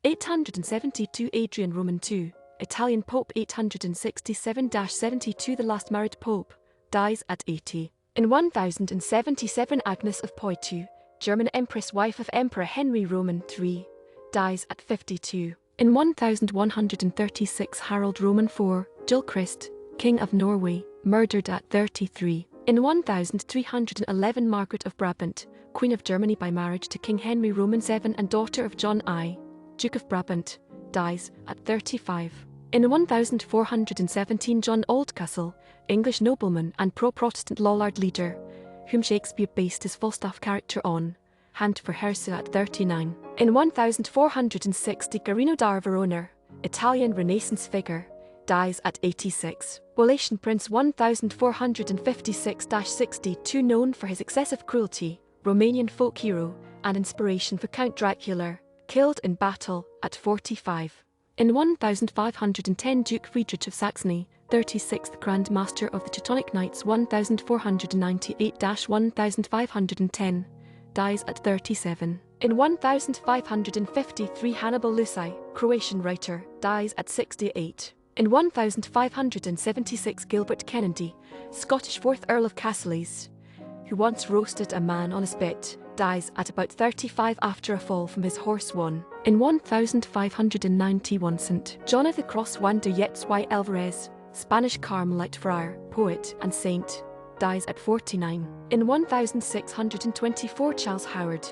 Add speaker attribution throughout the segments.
Speaker 1: 872 Adrian Roman II, Italian Pope 867-72 the last married Pope, dies at 80. In 1077 Agnes of Poitou, German Empress wife of Emperor Henry Roman III, dies at 52. In 1136 Harald Roman IV, Gylle Krist, King of Norway, murdered at 33. In 1311 Margaret of Brabant, Queen of Germany by marriage to King Henry Roman VII and daughter of John I, Duke of Brabant, dies at 35. In 1417 John Oldcastle, English nobleman and pro-Protestant Lollard leader, whom Shakespeare based his Falstaff character on, hanged for heresy at 39. In 1460 Guarino da Verona, Italian Renaissance figure, dies at 86. Wallachian Prince 1456-62 known for his excessive cruelty, Romanian folk hero, and inspiration for Count Dracula, killed in battle at 45. In 1510 Duke Friedrich of Saxony, 36th Grand Master of the Teutonic Knights 1498-1510, dies at 37. In 1553 Hanibal Lucić, Croatian writer, dies at 68. In 1576 Gilbert Kennedy, Scottish 4th Earl of Cassilis, who once roasted a man on a spit, dies at about 35 after a fall from his horse won. In 1591 St. John of the Cross Juan de Yeats y Alvarez, Spanish Carmelite friar, poet and saint, dies at 49. In 1624 Charles Howard,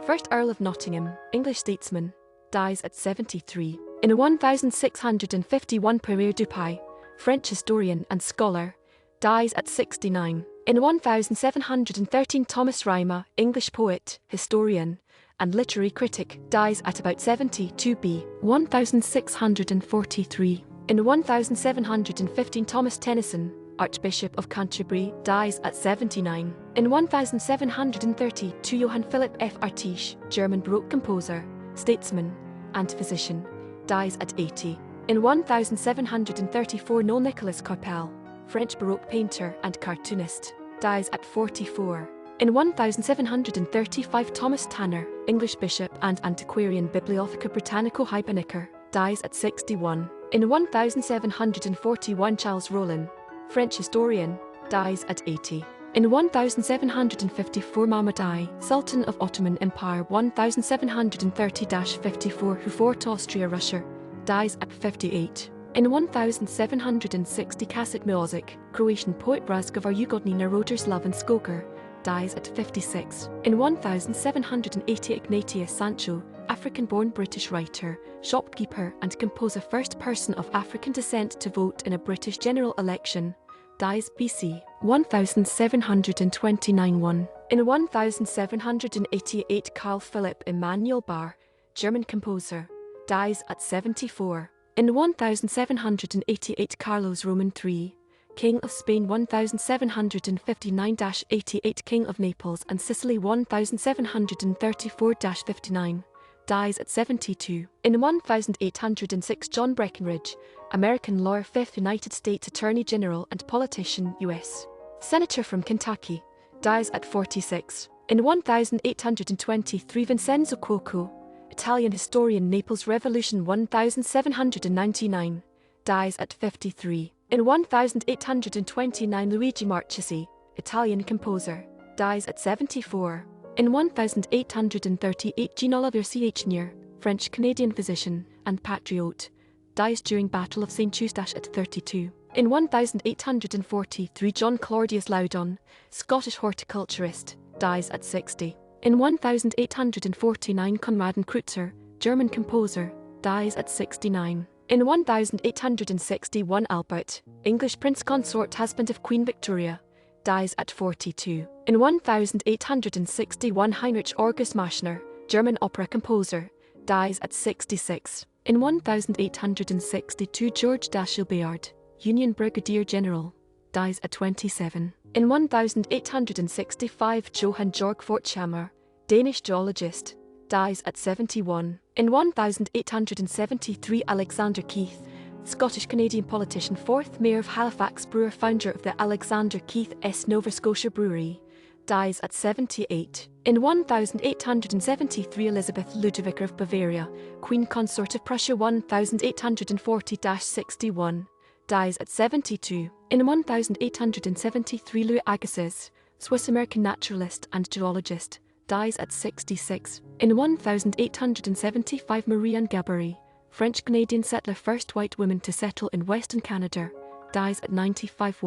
Speaker 1: 1st Earl of Nottingham, English statesman, dies at 73. In 1651 Pierre Dupuy, French historian and scholar, dies at 69. In 1713 Thomas Rymer, English poet, historian, and literary critic, dies at about 72 b. 1643. In 1715 Thomas Tenison, Archbishop of Canterbury, dies at 79. In 1732 Johann Philipp Förtsch, German Baroque composer, statesman, and physician, dies at 80. In 1734 Noel-Nicolas Coypel, French Baroque painter and cartoonist, dies at 44. In 1735 Thomas Tanner, English bishop and antiquarian Bibliotheca Britannico-Hibernica, dies at 61. In 1741 Charles Rollin, French historian, dies at 80. In 1754 Mahmud I, Sultan of Ottoman Empire 1730-54 who fought Austria Russia, dies at 58. In 1760 Kacic Miosic, Croatian poet Razgovar Ugodni Naroda Slovinskoga, dies at 56. In 1780 Ignatius Sancho, African-born British writer, shopkeeper and composer first person of African descent to vote in a British general election, dies BC 1729-1. In 1788 Carl Philipp Emanuel Bach, German composer, dies at 74. In 1788 Carlos Roman III, King of Spain 1759-88 King of Naples and Sicily 1734-59, dies at 72. In 1806 John Breckinridge, American lawyer 5th United States Attorney General and politician U.S. Senator from Kentucky, dies at 46. In 1823 Vincenzo Cuoco, Italian historian Naples Revolution 1799, dies at 53. In 1829 Luigi Marchesi, Italian composer, dies at 74. In 1838 Jean-Olivier Chenier, French-Canadian physician and patriot, dies during Battle of St. Eustache at 32. In 1843 John Claudius Loudon, Scottish horticulturist, dies at 60. In 1849 Konrad Kreutzer, German composer, dies at 69. In 1861 Albert, English prince consort husband of Queen Victoria, dies at 42. In 1861 Heinrich August Marschner, German opera composer, dies at 66. In 1862 George Dashiell Bayard, Union Brigadier General, dies at 27. In 1865 Johann Georg Forchhammer, Danish geologist, dies at 71. In 1873 Alexander Keith, Scottish-Canadian politician 4th Mayor of Halifax brewer founder of the Alexander Keith S. Nova Scotia Brewery, dies at 78. In 1873 Elizabeth Ludovica of Bavaria, Queen Consort of Prussia 1840-61, dies at 72. In 1873 Louis Agassiz, Swiss-American naturalist and geologist, dies at 66. In 1875 Marie-Anne Gabory, French-Canadian settler, first white woman to settle in Western Canada, dies at 95.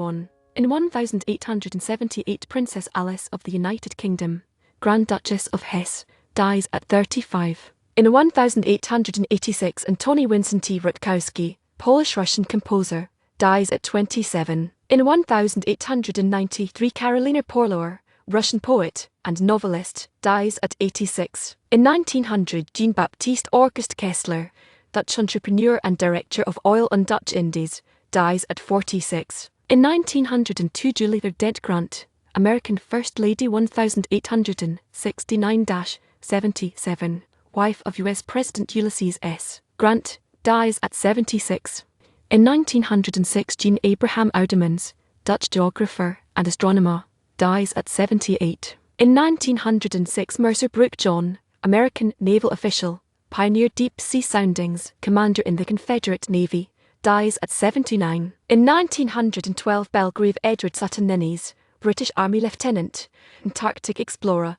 Speaker 1: In 1878 Princess Alice of the United Kingdom, Grand Duchess of Hesse, dies at 35. In 1886 Antoni Wincenty Rutkowski, Polish-Russian composer, dies at 27. In 1893 Karolina Porlower, Russian poet and novelist, dies at 86. In 1900 Jean-Baptiste Auguste Kessler, Dutch entrepreneur and director of oil on Dutch Indies, dies at 46. In 1902 Julie Dent Grant, American First Lady 1869-77, wife of U.S. President Ulysses S. Grant, dies at 76. In 1906 Jean Abraham Oudemans, Dutch geographer and astronomer, dies at 78. In 1906 Mercer Brooke John, American naval official, pioneered deep-sea soundings, commander in the Confederate Navy, dies at 79. In 1912 Belgrave Edward Sutton Ninnies, British Army lieutenant, Antarctic explorer,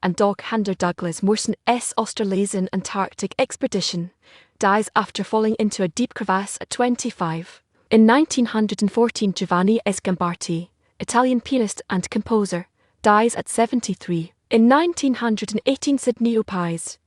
Speaker 1: and dog-hander Douglas Mawson S. Australasian Antarctic expedition, dies after falling into a deep crevasse at 25. In 1914 Giovanni Sgambarti, Italian pianist and composer, dies at 73. In 1918 Sidney Opais,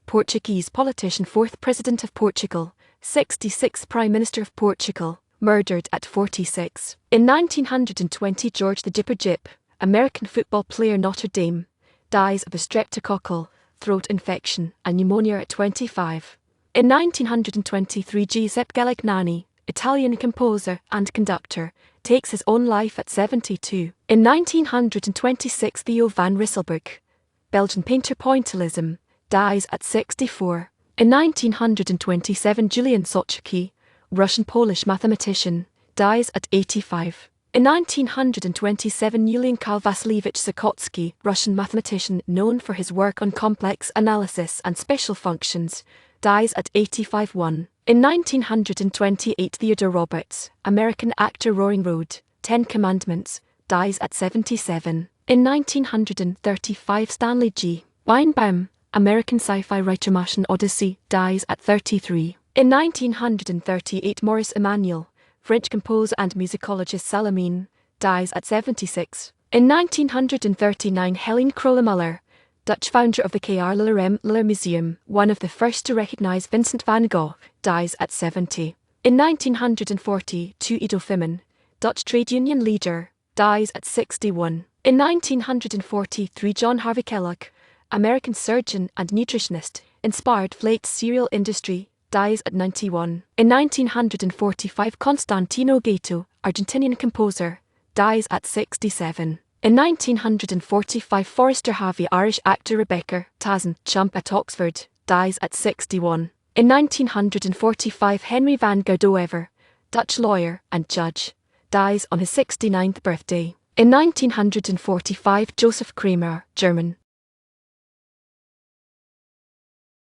Speaker 1: Portuguese politician, 4th President of Portugal, 66th Prime Minister of Portugal, murdered at 46. In 1920 George the Jipper Jip, American football player, Notre Dame, dies of a streptococcal throat infection and pneumonia at 25. In 1923 Giuseppe Galignani, Italian composer and conductor, takes his own life at 72. In 1926 Theo van Rysselbergh, Belgian painter, pointillism, dies at 64. In 1927 Julian Sochki, Russian-Polish mathematician, dies at 85. In 1927 Yulian Karl Vasilievich Zhakotsky, Russian mathematician known for his work on complex analysis and special functions, dies at 85. In 1928 Theodore Roberts, American actor, Roaring Road, 10 Commandments, dies at 77. In 1935 Stanley G. Weinbaum, American sci-fi writer, Martian Odyssey, dies at 33. In 1938 Maurice Emmanuel, French composer and musicologist, Salamine, dies at 76. In 1939 Helene Kroller-Müller, Dutch founder of the K.R. Luller Museum, one of the first to recognize Vincent van Gogh, dies at 70. In 1942 Ido Fiman, Dutch trade union leader, dies at 61. In 1943 John Harvey Kellogg, American surgeon and nutritionist, inspired Flate's cereal industry, dies at 91. In 1945 Constantino Gato, Argentinian composer, dies at 67. In 1945 Forrester Harvey, Irish actor, Rebecca Tazen, chump at Oxford, dies at 61. In 1945 Henry van Gogh, Dutch lawyer and judge, dies on his 69th birthday. In 1945 Joseph Kramer, German,